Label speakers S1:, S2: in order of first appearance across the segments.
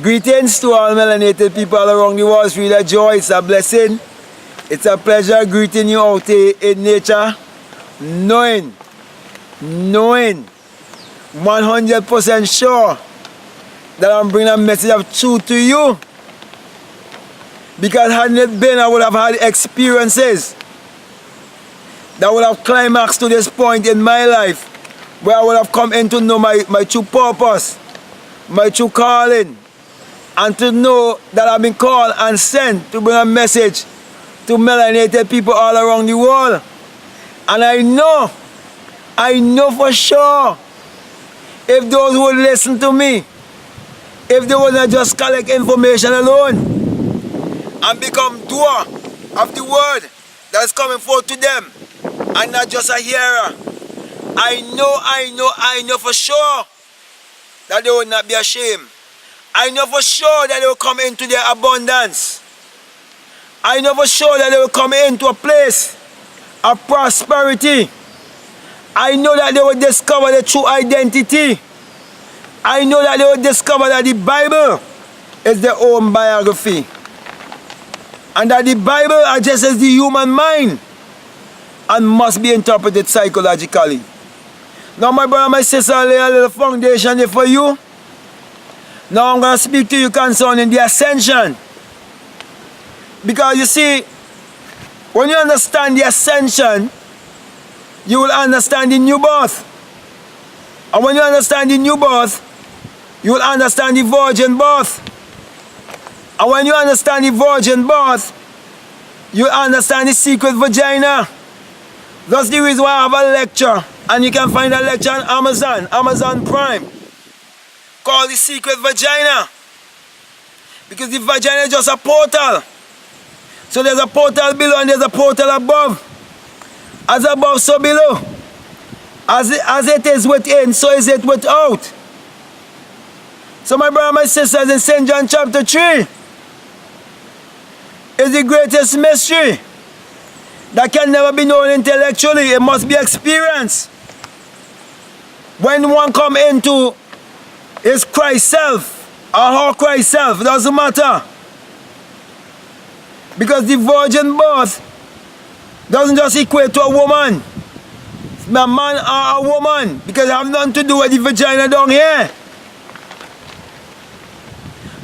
S1: Greetings to all melanated people all around the world. It's really a joy, it's a blessing. It's a pleasure greeting you out here in nature, knowing 100% sure that I'm bringing a message of truth to you. Because hadn't it been, I would have had experiences that would have climaxed to this point in my life where I would have come in to know my true purpose, my true calling, and to know that I've been called and sent to bring a message to melanated people all around the world. And I know for sure, if those would listen to me, if they would not just collect information alone and become doer of the word that is coming forth to them and not just a hearer, I know for sure that they will not be ashamed. I know for sure that they will come into their abundance. I know for sure that they will come into a place of prosperity. I know that they will discover the true identity. I know that they will discover that the Bible is their own biography. And that the Bible addresses the human mind and must be interpreted psychologically. Now my brother and my sister, I lay a little foundation here for you. Now I'm going to speak to you concerning the Ascension. Because you see, when you understand the Ascension, you will understand the new birth. And when you understand the new birth, you will understand the virgin birth. And when you understand the virgin birth, you understand the secret vagina. That's the reason why I have a lecture. And you can find a lecture on Amazon Prime, called The Secret Vagina. Because the vagina is just a portal. So there's a portal below and there's a portal above. As above, so below. As it is within, so is it without. So my brother and my sisters, in St. John chapter 3 is the greatest mystery that can never be known intellectually. It must be experienced. When one come into his Christ self or her Christ self, it doesn't matter. Because the virgin birth doesn't just equate to a woman. It's a man or a woman, because it has nothing to do with the vagina down here.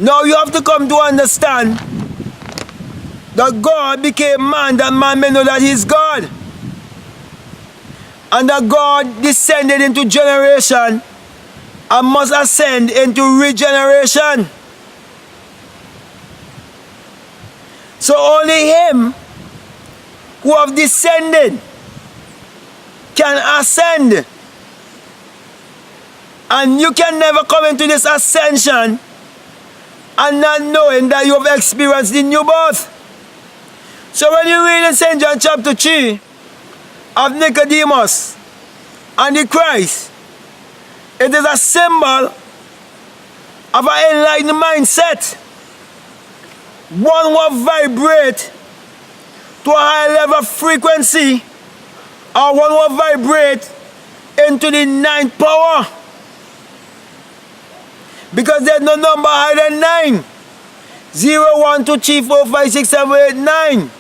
S1: Now you have to come to understand that God became man, that man may know that he is God. And that God descended into generation and must ascend into regeneration. So only him who have descended can ascend. And you can never come into this ascension and not knowing that you have experienced the new birth. So when you read in St. John chapter 3 of Nicodemus and the Christ, it is a symbol of an enlightened mindset. One will vibrate to a high level of frequency, or one will vibrate into the ninth power. Because there's no number higher than 9. 0, 1, 2, 3, 4, 5, 6, 7, 8, 9.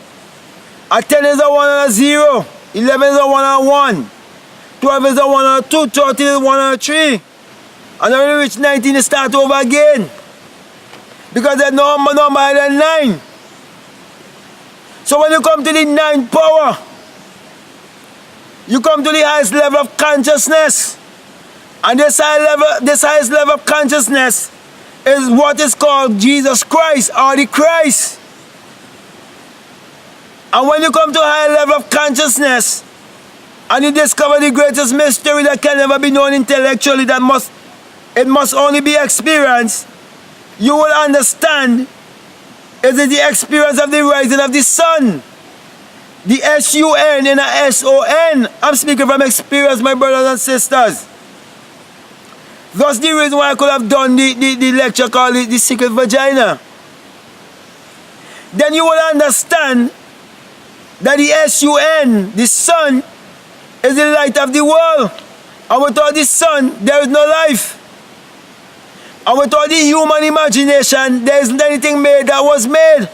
S1: A 10 is a 1 and a 0. 11 is a 1 and a 1. 12 is a 1 and a 2. 13 is a 1 and a 3. And when you reach 19, you start over again. Because there's no number higher than 9. So when you come to the ninth power, you come to the highest level of consciousness. And this highest level of consciousness is what is called Jesus Christ, or the Christ. And when you come to a higher level of consciousness and you discover the greatest mystery that can never be known intellectually, it must only be experienced, you will understand is it the experience of the rising of the sun. The S-U-N and a S-O-N. I'm speaking from experience, my brothers and sisters. That's the reason why I could have done the lecture called The Secret Vagina. Then you will understand that the S-U-N, the sun, is the light of the world. And without the sun, there is no life. And without the human imagination, there isn't anything made that was made.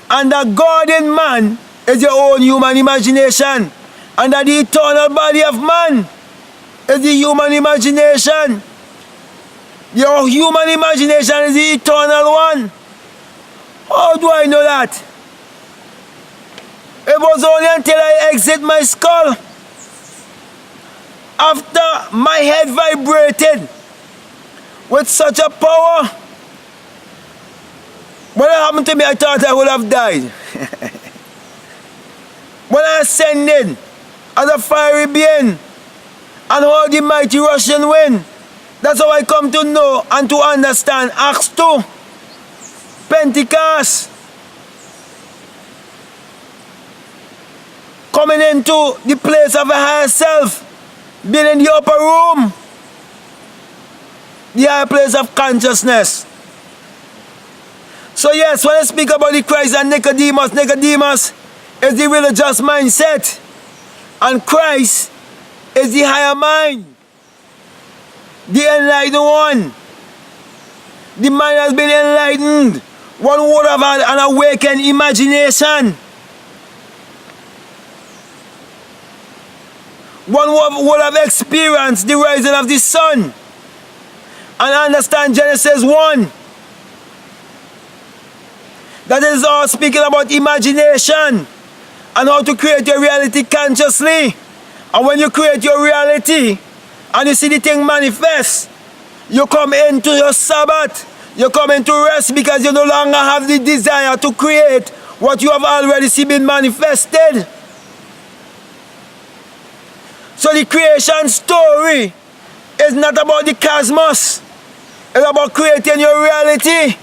S1: And that God in man is your own human imagination. And that the eternal body of man is the human imagination. Your human imagination is the eternal one. How do I know that? It was only until I exit my skull, after my head vibrated with such a power. When it happened to me, I thought I would have died. When I ascended as a fiery being and heard the mighty rushing wind, that's how I come to know and to understand Acts 2, Pentecost. Coming into the place of a higher self, being in the upper room, the higher place of consciousness. So yes, when I speak about the Christ and Nicodemus, Nicodemus is the religious mindset, and Christ is the higher mind, the enlightened one. The mind has been enlightened. One would have had an awakened imagination. One would have experienced the rising of the sun and understand Genesis 1. That is all speaking about imagination and how to create your reality consciously. And when you create your reality and you see the thing manifest, you come into your Sabbath, you come into rest, because you no longer have the desire to create what you have already seen being manifested. So the creation story is not about the cosmos. It's about creating your reality.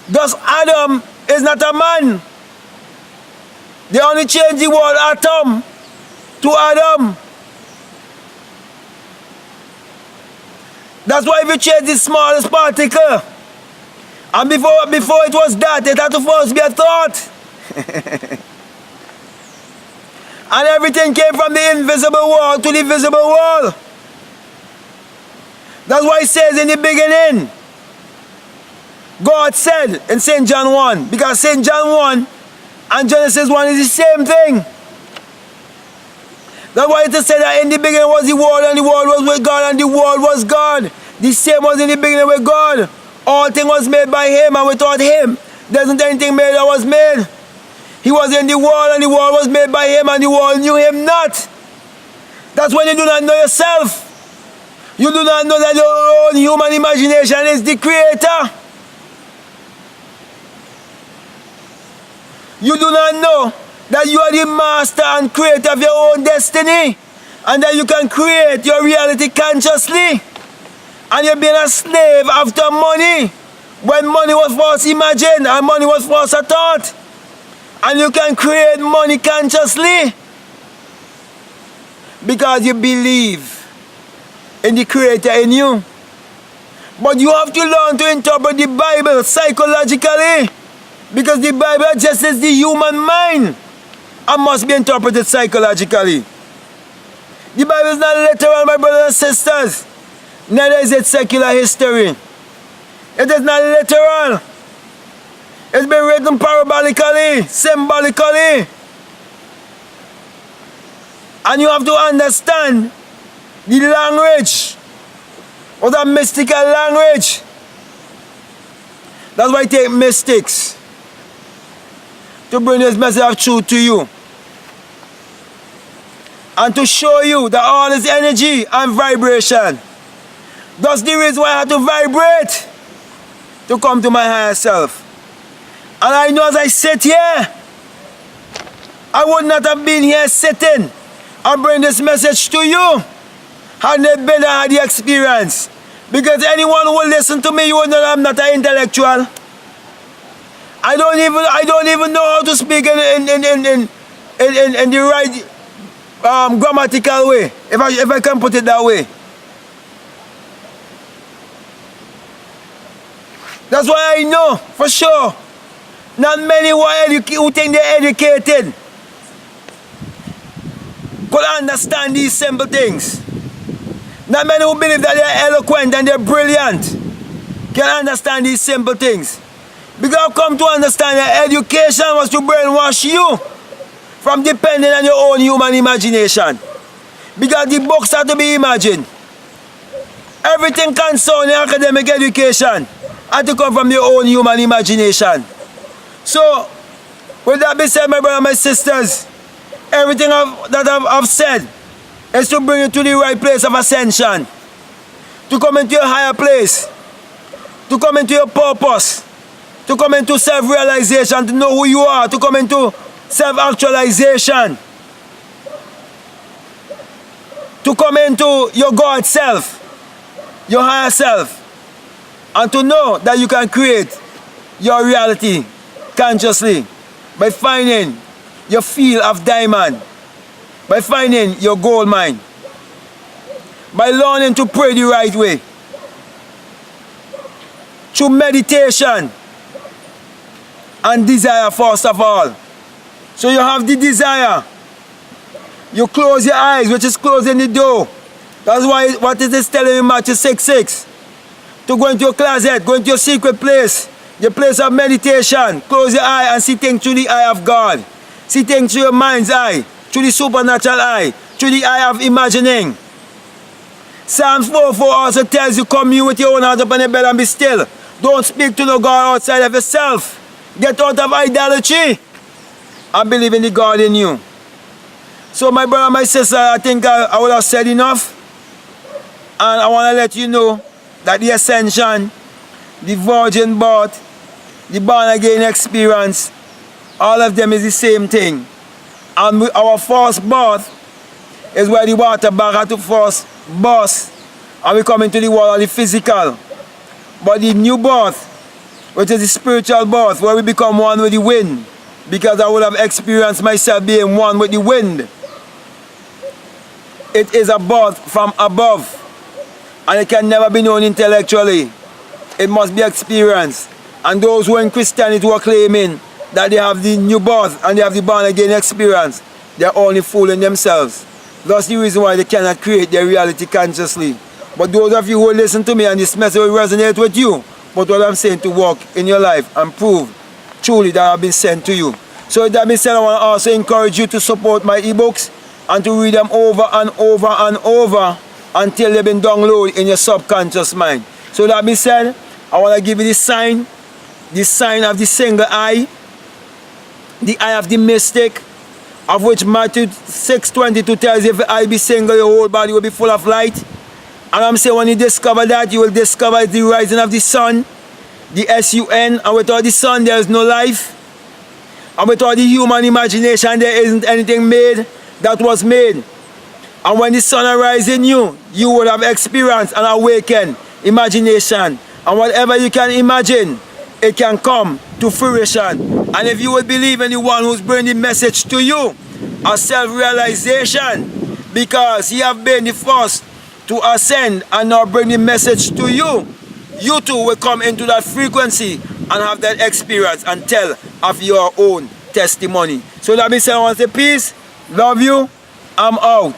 S1: Thus Adam is not a man. They only change the word atom to Adam. That's why if you change the smallest particle, and before it was that, it had to first be a thought. And everything came from the invisible world to the visible world. That's why it says in the beginning, God said in St. John 1, because St. John 1 and Genesis 1 is the same thing. That's why it said that in the beginning was the Word, and the Word was with God, and the Word was God. The same was in the beginning with God. All things was made by Him, and without Him there isn't anything made that was made. He was in the world, and the world was made by Him, and the world knew Him not. That's when you do not know yourself. You do not know that your own human imagination is the creator. You do not know that you are the master and creator of your own destiny, and that you can create your reality consciously. And you're being a slave after money, when money was first imagined and money was first a thought. And you can create money consciously because you believe in the Creator in you. But you have to learn to interpret the Bible psychologically, because the Bible addresses the human mind and must be interpreted psychologically. The Bible is not literal, my brothers and sisters. Neither is it secular history. It is not literal. It's been written parabolically, symbolically. And you have to understand the language, or the mystical language. That's why I take mystics to bring this message of truth to you, and to show you that all is energy and vibration. That's the reason why I have to vibrate to come to my higher self. And I know as I sit here, I would not have been here sitting and bring this message to you had it been I had the experience. Because anyone who will listen to me, you will know I'm not an intellectual. I don't even know how to speak in the right grammatical way, if I can put it that way. That's why I know for sure not many who think they're educated could understand these simple things. Not many who believe that they're eloquent and they're brilliant can understand these simple things. Because I've come to understand that education was to brainwash you from depending on your own human imagination. Because the books have to be imagined. Everything concerning academic education had to come from your own human imagination. So, with that being said, my brothers and my sisters, everything that I've said is to bring you to the right place of ascension, to come into your higher place, to come into your purpose, to come into self-realization, to know who you are, to come into self-actualization, to come into your God self, your higher self, and to know that you can create your reality consciously by finding your field of diamond, by finding your gold mine, by learning to pray the right way, through meditation and desire first of all. So you have the desire, you close your eyes, which is closing the door. That's why what is this telling you in Matthew 6:6? To go into your closet, go into your secret place, your place of meditation, close your eye and see things through the eye of God. See things through your mind's eye, through the supernatural eye, through the eye of imagining. Psalms 4:4 also tells you, commune with your own heart upon your bed and be still. Don't speak to no God outside of yourself. Get out of idolatry and believe in the God in you. So my brother, my sister, I think I would have said enough. And I want to let you know that the ascension, the virgin birth, the born again experience, all of them is the same thing. And our first birth is where the water bag had to first burst and we come into the world of the physical. But the new birth, which is the spiritual birth, where we become one with the wind, because I would have experienced myself being one with the wind. It is a birth from above, and it can never be known intellectually. It must be experienced. And those who in Christianity who are claiming that they have the new birth and they have the born again experience, they are only fooling themselves. That's the reason why they cannot create their reality consciously. But those of you who listen to me and this message will resonate with you, but what I'm saying to work in your life and prove truly that I've been sent to you. So with that being said, I want to also encourage you to support my ebooks and to read them over and over and over until they've been downloaded in your subconscious mind. So that being said, I want to give you the sign of the single eye, the eye of the mystic, of which Matthew 6:22 tells you, if the eye be single, your whole body will be full of light. And I'm saying when you discover that, you will discover the rising of the sun, the S-U-N, and without the sun there is no life. And without the human imagination there isn't anything made that was made. And when the sun arises in you, you will have experienced and awakened imagination. And whatever you can imagine, it can come to fruition. And if you will believe in the one who's bringing the message to you, a self-realization, because he have been the first to ascend and now bring the message to you, you too will come into that frequency and have that experience and tell of your own testimony. So that means I want to say peace, love you, I'm out.